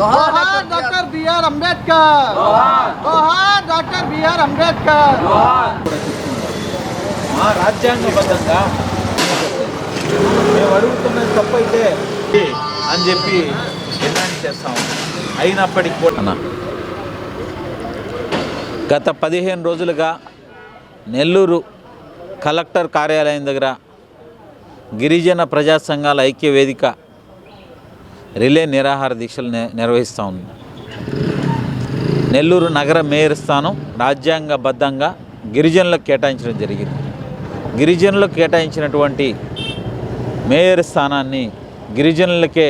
जोहार doctor B R. Ambedkar, जोहार doctor B R. Ambedkar. మా రాజ్యాంగబద్ధంగా మేము అడుగుతున్నది తప్పైతే అని చెప్పి డిమాండ్ చేస్తాం. అయినప్పటికీ కూడా గత 15 రోజులుగా నెల్లూరు కలెక్టర్ కార్యాలయం దగ్గర గిరిజన ప్రజా సంఘాల ఐక్య వేదిక రిలే నిరాహార దీక్షలు నిర్వహిస్తూ ఉంది. నెల్లూరు నగర మేయర్ స్థానం రాజ్యాంగబద్ధంగా గిరిజనులకు కేటాయించడం జరిగింది. గిరిజనులకు కేటాయించినటువంటి మేయర్ స్థానాన్ని గిరిజనులకే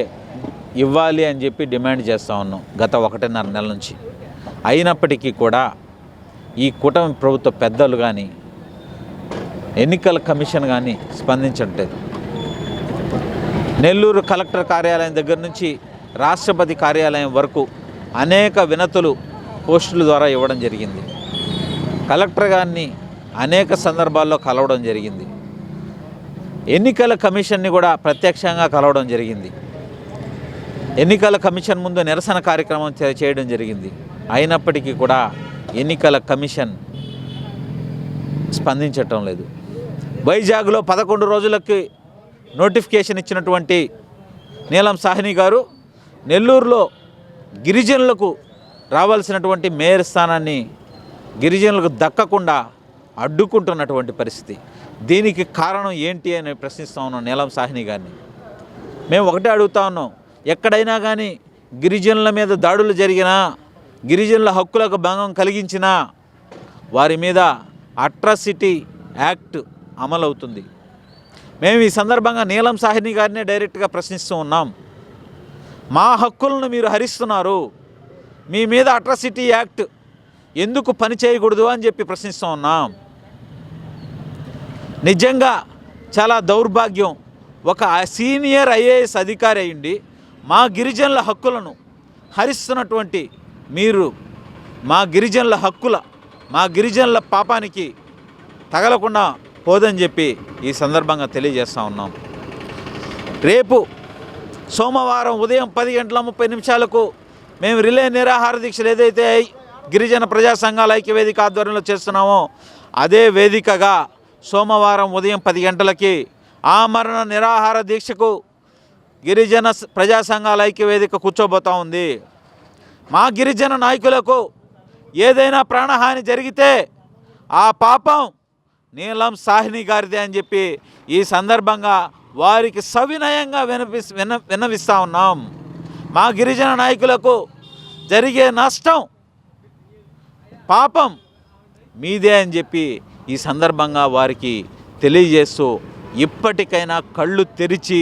ఇవ్వాలి అని చెప్పి డిమాండ్ చేస్తూ ఉన్నాం గత 1.5 నెలల నుంచి. అయినప్పటికీ కూడా ఈ కూటమి ప్రభుత్వ పెద్దలు కానీ ఎన్నికల కమిషన్ కానీ స్పందించట్లేదు. నెల్లూరు కలెక్టర్ కార్యాలయం దగ్గర నుంచి రాష్ట్రపతి కార్యాలయం వరకు అనేక వినతులు పోస్టుల ద్వారా ఇవ్వడం జరిగింది. కలెక్టర్ గారిని అనేక సందర్భాల్లో కలవడం జరిగింది. ఎన్నికల కమిషన్ని కూడా ప్రత్యక్షంగా కలవడం జరిగింది. ఎన్నికల కమిషన్ ముందు నిరసన కార్యక్రమం చేయడం జరిగింది. అయినప్పటికీ కూడా ఎన్నికల కమిషన్ స్పందించటం లేదు. వైజాగ్లో 11 రోజులకి నోటిఫికేషన్ ఇచ్చినటువంటి నీలం సాహ్ని గారు నెల్లూరులో గిరిజనులకు రావాల్సినటువంటి మేయర్ స్థానాన్ని గిరిజనులకు దక్కకుండా అడ్డుకుంటున్నటువంటి పరిస్థితి. దీనికి కారణం ఏంటి అని ప్రశ్నిస్తూ ఉన్నాం నీలం సాహ్ని గారిని. మేము ఒకటే అడుగుతా ఉన్నాం, ఎక్కడైనా కానీ గిరిజనుల మీద దాడులు జరిగినా, గిరిజనుల హక్కులకు భంగం కలిగించినా వారి మీద అట్రాసిటీ యాక్ట్ అమలవుతుంది. మేము ఈ సందర్భంగా నీలం సాహ్ని గారినే డైరెక్ట్గా ప్రశ్నిస్తూ ఉన్నాం. మా హక్కులను మీరు హరిస్తున్నారు, మీ మీద అట్రాసిటీ యాక్ట్ ఎందుకు పని చేయకూడదు అని చెప్పి ప్రశ్నిస్తూ ఉన్నాం. నిజంగా చాలా దౌర్భాగ్యం. ఒక సీనియర్ ఐఏఎస్ అధికారి అయ్యుండి మా గిరిజనుల హక్కులను హరిస్తున్నటువంటి మీరు మా గిరిజనుల పాపానికి తగలకుండా పోదని చెప్పి ఈ సందర్భంగా తెలియజేస్తూ ఉన్నాం. రేపు సోమవారం ఉదయం 10:30 మేము రిలే నిరాహార దీక్షలు ఏదైతే గిరిజన ప్రజా సంఘాల ఐక్య వేదిక ఆధ్వర్యంలో చేస్తున్నామో అదే వేదికగా సోమవారం ఉదయం 10 గంటలకి ఆమరణ నిరాహార దీక్షకు గిరిజన ప్రజా సంఘాల ఐక్య వేదిక కూర్చోబోతూ ఉంది. మా గిరిజన నాయకులకు ఏదైనా ప్రాణహాని జరిగితే ఆ పాపం నీలం సాహ్ని గారిదే అని చెప్పి ఈ సందర్భంగా వారికి సవినయంగా విన్నవిస్తూ ఉన్నాం. మా గిరిజన నాయకులకు జరిగే నష్టం పాపం మీదే అని చెప్పి ఈ సందర్భంగా వారికి తెలియజేస్తూ ఇప్పటికైనా కళ్ళు తెరిచి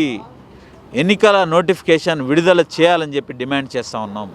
ఎన్నికల నోటిఫికేషన్ విడుదల చేయాలని చెప్పి డిమాండ్ చేస్తూ ఉన్నాం.